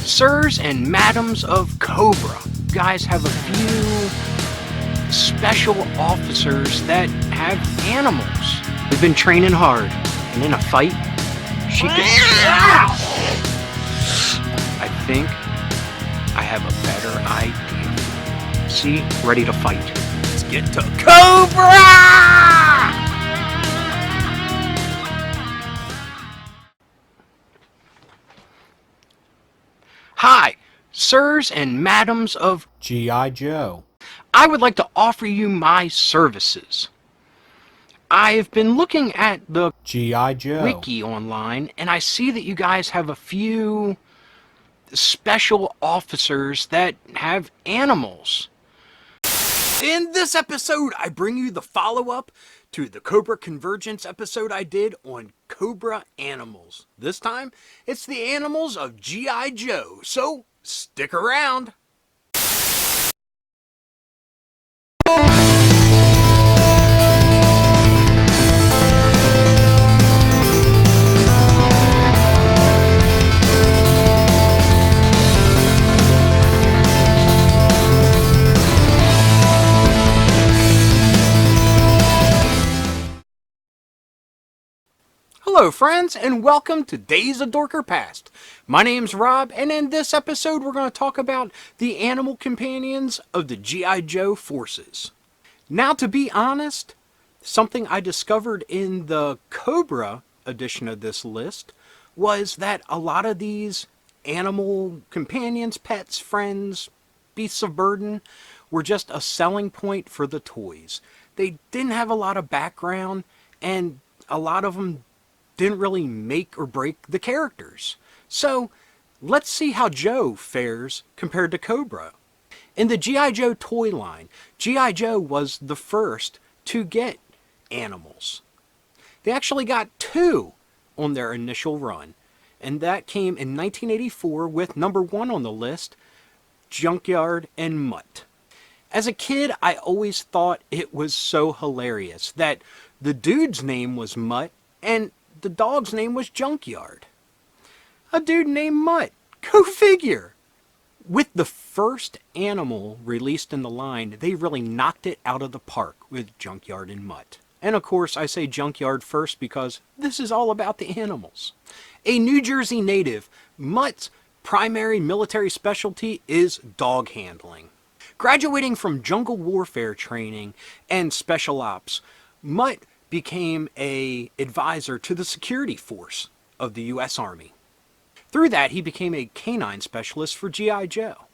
Sirs and Madams of Cobra. You guys have a few special officers that have animals. They've been training hard, and in a fight, she could... I think I have a better idea. See? Ready to fight. Let's get to Cobra! Hi, sirs and madams of G.I. Joe. I would like to offer you my services. I have been looking at the G.I. Joe wiki online, and I see that you guys have a few special officers that have animals. In this episode, I bring you the follow-up to the Cobra Convergence episode I did on Cobra animals. This time, it's the Animals of G.I. Joe, so stick around. Hello friends, and welcome to Days of Dorker Past. My name's Rob, and in this episode we're going to talk about the animal companions of the G.I. Joe forces. Now, to be honest, something I discovered in the Cobra edition of this list was that a lot of these animal companions, pets, friends, beasts of burden were just a selling point for the toys. They didn't have a lot of background, and a lot of them didn't really make or break the characters. So, let's see how Joe fares compared to Cobra. In the G.I. Joe toy line, G.I. Joe was the first to get animals. They actually got two on their initial run, and that came in 1984 with number 1 on the list, Junkyard and Mutt. As a kid, I always thought it was so hilarious that the dude's name was Mutt and the dog's name was Junkyard. A dude named Mutt. Go figure. With the first animal released in the line, they really knocked it out of the park with Junkyard and Mutt. And of course, I say Junkyard first because this is all about the animals. A New Jersey native, Mutt's primary military specialty is dog handling. Graduating from jungle warfare training and special ops, Mutt became an advisor to the security force of the U.S. Army. Through that, he became a canine specialist for G.I. Joe.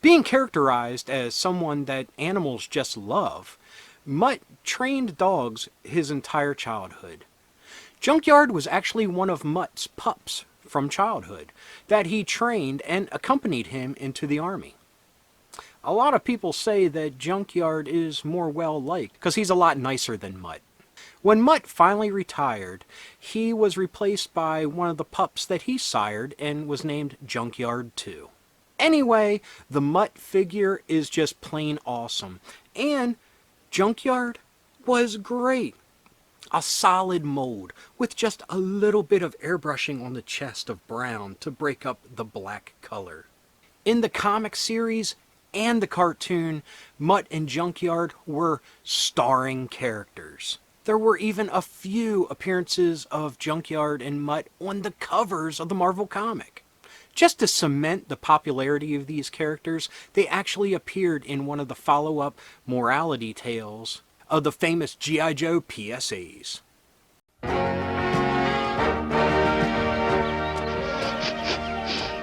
Being characterized as someone that animals just love, Mutt trained dogs his entire childhood. Junkyard was actually one of Mutt's pups from childhood that he trained and accompanied him into the Army. A lot of people say that Junkyard is more well-liked because he's a lot nicer than Mutt. When Mutt finally retired, he was replaced by one of the pups that he sired and was named Junkyard 2. Anyway, the Mutt figure is just plain awesome, and Junkyard was great. A solid mold with just a little bit of airbrushing on the chest of brown to break up the black color. In the comic series and the cartoon, Mutt and Junkyard were starring characters. There were even a few appearances of Junkyard and Mutt on the covers of the Marvel comic. Just to cement the popularity of these characters, they actually appeared in one of the follow-up morality tales of the famous G.I. Joe PSAs.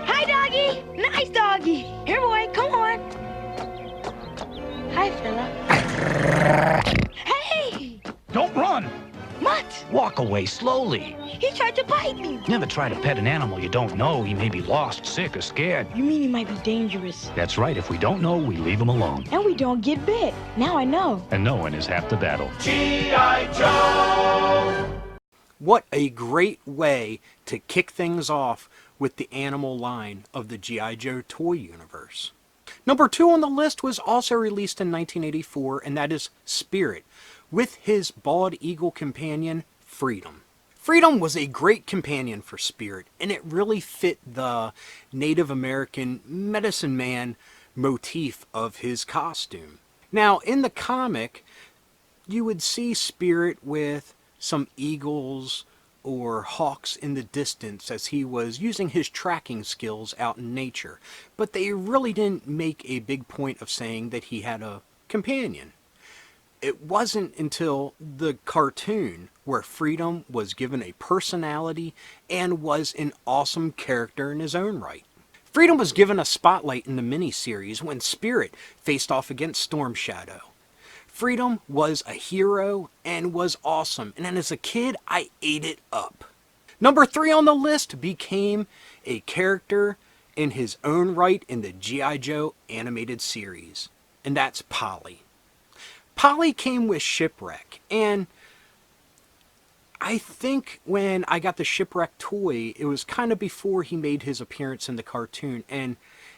Hi, doggy! Nice doggy! Here, boy, come on! Hi, fella. Hey! Don't run! Mutt! Walk away slowly. He tried to bite me. Never try to pet an animal you don't know. He may be lost, sick, or scared. You mean he might be dangerous? That's right. If we don't know, we leave him alone. And we don't get bit. Now I know. And knowing is half the battle. G.I. Joe! What a great way to kick things off with the animal line of the G.I. Joe toy universe. Number 2 on the list was also released in 1984, and that is Spirit, with his bald eagle companion, Freedom. Freedom was a great companion for Spirit, and it really fit the Native American medicine man motif of his costume. Now, in the comic, you would see Spirit with some eagles or hawks in the distance as he was using his tracking skills out in nature, but they really didn't make a big point of saying that he had a companion. It wasn't until the cartoon where Freedom was given a personality and was an awesome character in his own right. Freedom was given a spotlight in the miniseries when Spirit faced off against Storm Shadow. Freedom was a hero and was awesome, and then as a kid, I ate it up. Number 3 on the list became a character in his own right in the G.I. Joe animated series, and that's Polly. Polly came with Shipwreck, and I think when I got the Shipwreck toy, it was kind of before he made his appearance in the cartoon, and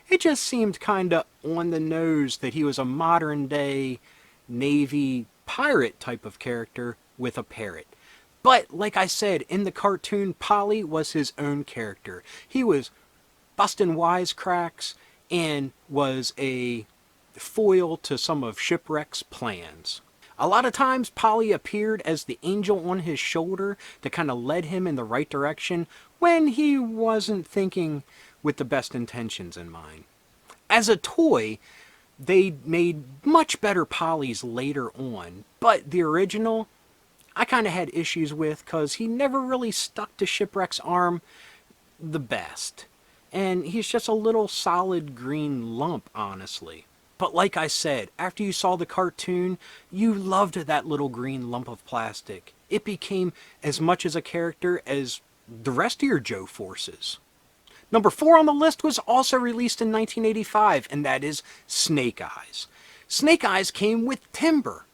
it just seemed kind of on the nose that he was a modern day Navy pirate type of character with a parrot. But like I said, in the cartoon, Polly was his own character. He was busting wisecracks and was a foil to some of Shipwreck's plans. A lot of times Polly appeared as the angel on his shoulder that kind of led him in the right direction when he wasn't thinking with the best intentions in mind. As a toy, they made much better Pollys later on, but the original I kind of had issues with because he never really stuck to Shipwreck's arm the best. And he's just a little solid green lump, honestly. But like I said, after you saw the cartoon, you loved that little green lump of plastic. It became as much as a character as the rest of your Joe forces. Number 4 on the list was also released in 1985, and that is Snake Eyes. Snake Eyes came with Timber.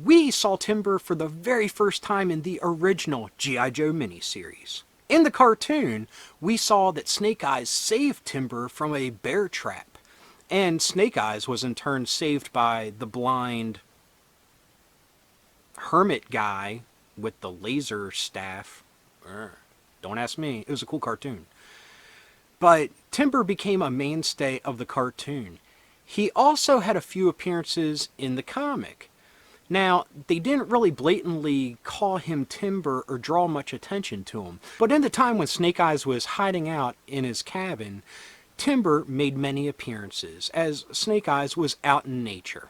We saw Timber for the very first time in the original G.I. Joe miniseries. In the cartoon, we saw that Snake Eyes saved Timber from a bear trap, and Snake Eyes was in turn saved by the blind hermit guy with the laser staff. Don't ask me, it was a cool cartoon. But Timber became a mainstay of the cartoon. He also had a few appearances in the comic. Now, they didn't really blatantly call him Timber or draw much attention to him, but in the time when Snake Eyes was hiding out in his cabin, Timber made many appearances as Snake Eyes was out in nature.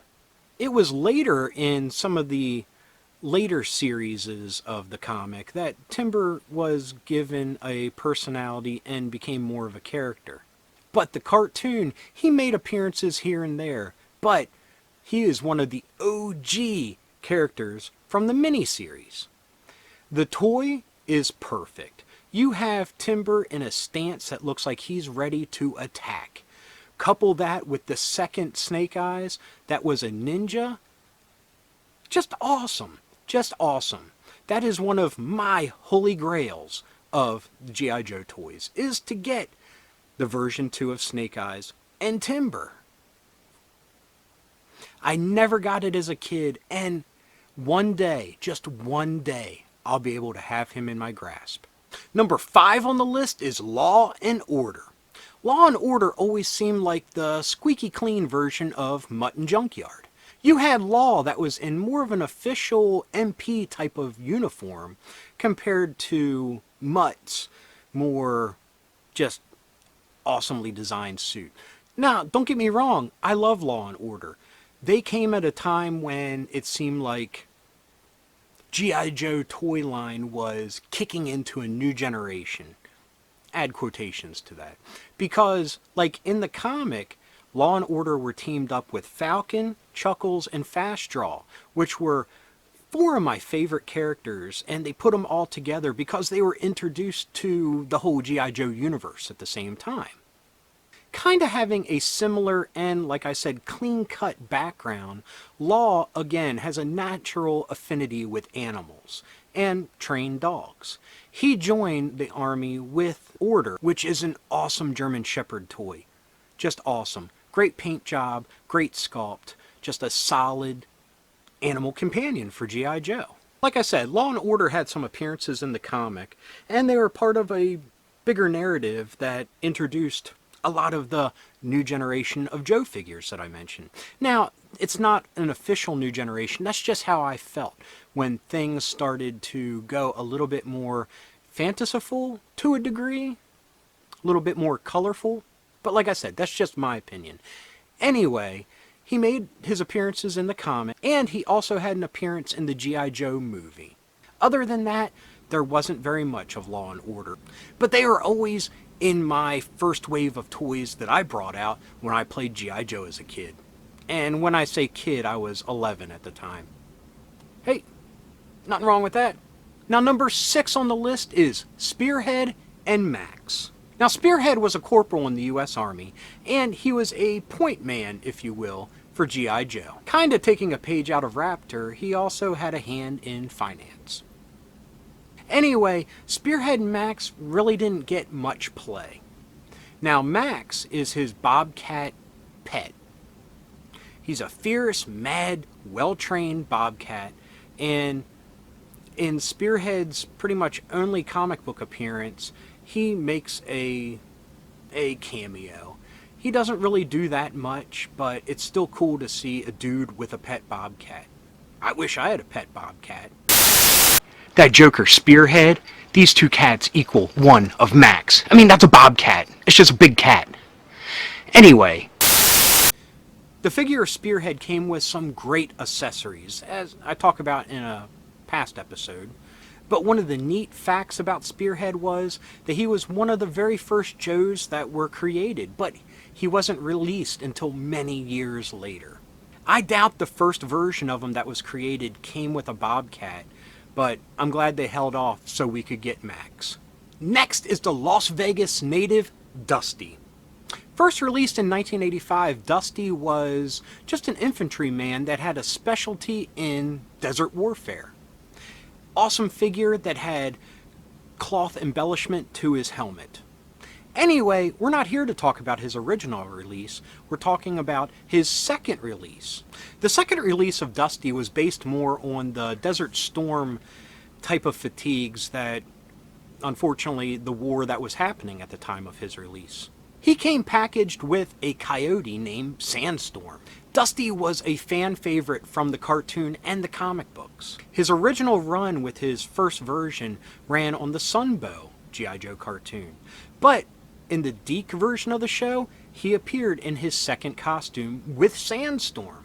It was later in some of the later series of the comic that Timber was given a personality and became more of a character. But the cartoon, he made appearances here and there, but he is one of the OG characters from the miniseries. The toy is perfect. You have Timber in a stance that looks like he's ready to attack. Couple that with the second Snake Eyes that was a ninja. Just awesome. Just awesome. That is one of my holy grails of the G.I. Joe toys, is to get the version 2 of Snake Eyes and Timber. I never got it as a kid, and one day, just one day, I'll be able to have him in my grasp. Number 5 on the list is Law and Order. Law and Order always seemed like the squeaky clean version of Mutt and Junkyard. You had Law that was in more of an official MP type of uniform compared to Mutt's more just awesomely designed suit. Now, don't get me wrong, I love Law and Order. They came at a time when it seemed like G.I. Joe toy line was kicking into a new generation. Add quotations to that. Because, like in the comic, Law and Order were teamed up with Falcon, Chuckles, and Fast Draw, which were 4 of my favorite characters, and they put them all together because they were introduced to the whole G.I. Joe universe at the same time. Kind of having a similar and, like I said, clean-cut background, Law, again, has a natural affinity with animals and trained dogs. He joined the army with Order, which is an awesome German Shepherd toy. Just awesome. Great paint job, great sculpt, just a solid animal companion for G.I. Joe. Like I said, Law and Order had some appearances in the comic, and they were part of a bigger narrative that introduced a lot of the new generation of Joe figures that I mentioned. Now, it's not an official new generation, that's just how I felt when things started to go a little bit more fanciful to a degree, a little bit more colorful. But like I said, that's just my opinion. Anyway, he made his appearances in the comic, and he also had an appearance in the G.I. Joe movie. Other than that, there wasn't very much of Law and Order. But they were always in my first wave of toys that I brought out when I played G.I. Joe as a kid. And when I say kid, I was 11 at the time. Hey, nothing wrong with that. Now, number 6 on the list is Spearhead and Max. Now, Spearhead was a corporal in the U.S. Army, and he was a point man, if you will, for G.I. Joe. Kinda taking a page out of Raptor, he also had a hand in finance. Anyway, Spearhead and Max really didn't get much play. Now, Max is his bobcat pet. He's a fierce, mad, well-trained bobcat, and in Spearhead's pretty much only comic book appearance, he makes a cameo. He doesn't really do that much, but it's still cool to see a dude with a pet bobcat. I wish I had a pet bobcat. That Joker Spearhead, these two cats equal one of Max. I mean, that's a bobcat. It's just a big cat. Anyway, the figure of Spearhead came with some great accessories, as I talk about in a past episode. But one of the neat facts about Spearhead was that he was one of the very first Joes that were created, but he wasn't released until many years later. I doubt the first version of him that was created came with a bobcat, but I'm glad they held off so we could get Max. Next is the Las Vegas native Dusty. First released in 1985, Dusty was just an infantryman that had a specialty in desert warfare. Awesome figure that had cloth embellishment to his helmet. Anyway, we're not here to talk about his original release, we're talking about his second release. The second release of Dusty was based more on the Desert Storm type of fatigues that, unfortunately, the war that was happening at the time of his release. He came packaged with a coyote named Sandstorm. Dusty was a fan favorite from the cartoon and the comic books. His original run with his first version ran on the Sunbow G.I. Joe cartoon. But in the Deke version of the show, he appeared in his second costume with Sandstorm.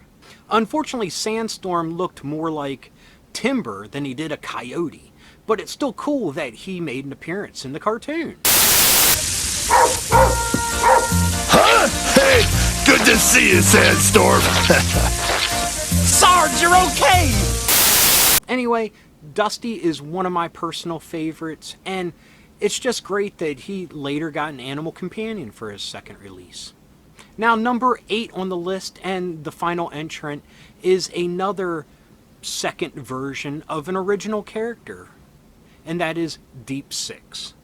Unfortunately, Sandstorm looked more like Timber than he did a coyote, but it's still cool that he made an appearance in the cartoon. Huh? Hey, good to see you, Sandstorm. Sarge, you're okay! Anyway, Dusty is one of my personal favorites, and it's just great that he later got an animal companion for his second release. Now, number 8 on the list, and the final entrant, is another second version of an original character, and that is Deep Six.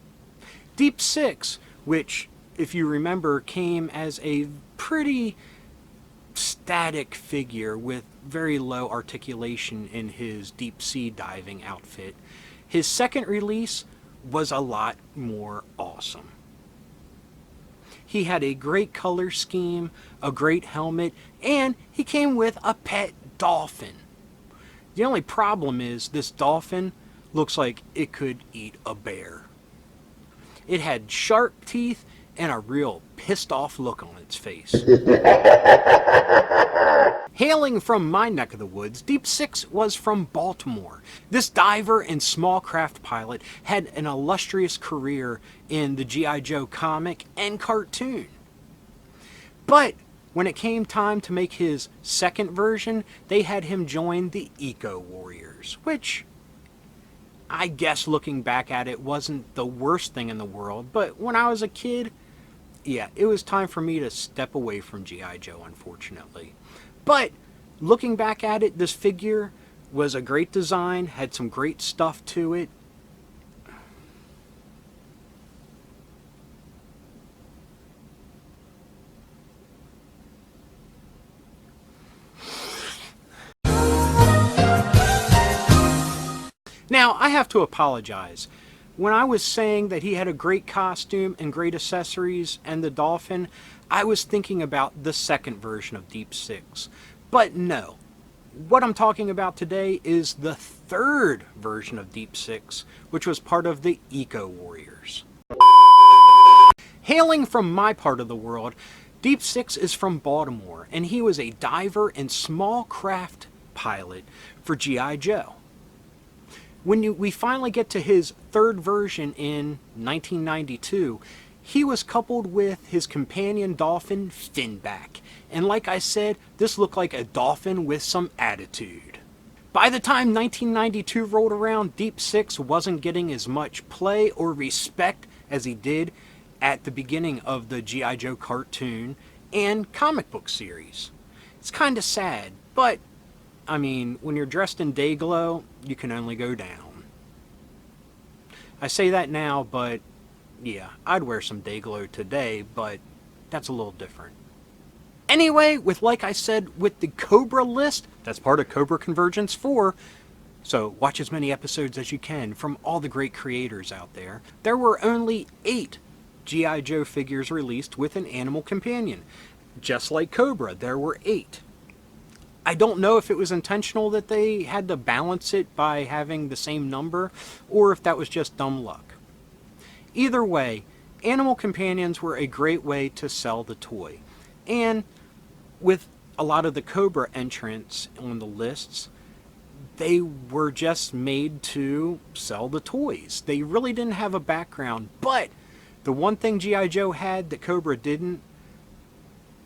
Deep Six, which, if you remember, came as a pretty static figure with very low articulation in his deep sea diving outfit. His second release was a lot more awesome. He had a great color scheme, a great helmet, and he came with a pet dolphin. The only problem is this dolphin looks like it could eat a bear. It had sharp teeth and a real pissed off look on its face. Hailing from my neck of the woods, Deep Six was from Baltimore. This diver and small craft pilot had an illustrious career in the G.I. Joe comic and cartoon. But when it came time to make his second version, they had him join the Eco Warriors, which I guess looking back at it wasn't the worst thing in the world, but when I was a kid, yeah, it was time for me to step away from G.I. Joe, unfortunately. But looking back at it, this figure was a great design, had some great stuff to it. Now, I have to apologize. When I was saying that he had a great costume and great accessories and the dolphin, I was thinking about the second version of Deep Six. But no. What I'm talking about today is the third version of Deep Six, which was part of the Eco Warriors. Hailing from my part of the world, Deep Six is from Baltimore, and he was a diver and small craft pilot for G.I. Joe. When we finally get to his third version in 1992, he was coupled with his companion dolphin, Finback. And like I said, this looked like a dolphin with some attitude. By the time 1992 rolled around, Deep Six wasn't getting as much play or respect as he did at the beginning of the G.I. Joe cartoon and comic book series. It's kind of sad, but I mean, when you're dressed in day glow, you can only go down. I say that now, but yeah, I'd wear some day glow today, but that's a little different. Anyway, like I said, with the Cobra list, that's part of Cobra Convergence 4, so watch as many episodes as you can from all the great creators out there. There were only 8 G.I. Joe figures released with an animal companion. Just like Cobra, there were 8. I don't know if it was intentional that they had to balance it by having the same number, or if that was just dumb luck. Either way, animal companions were a great way to sell the toy. And with a lot of the Cobra entrants on the lists, they were just made to sell the toys. They really didn't have a background, but the one thing G.I. Joe had that Cobra didn't,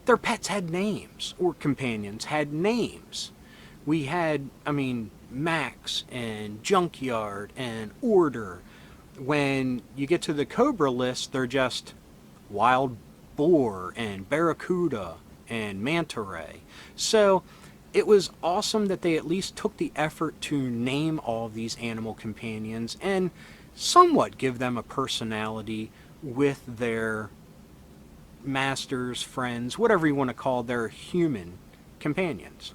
their pets had names, or companions had names. We had, Max and Junkyard and Order. When you get to the Cobra list, they're just Wild Boar and Barracuda and Manta Ray. So it was awesome that they at least took the effort to name all of these animal companions and somewhat give them a personality with their masters, friends, whatever you want to call their human companions.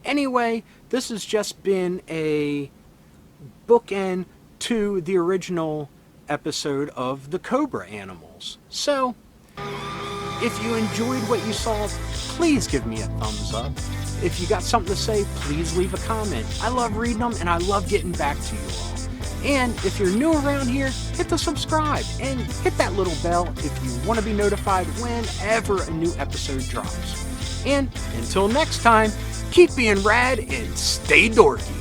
Anyway, this has just been a bookend to the original episode of the Cobra animals. So, if you enjoyed what you saw, please give me a thumbs up. If you got something to say, please leave a comment. I love reading them and I love getting back to you all. And if you're new around here, hit the subscribe and hit that little bell if you want to be notified whenever a new episode drops. And until next time, keep being rad and stay dorky.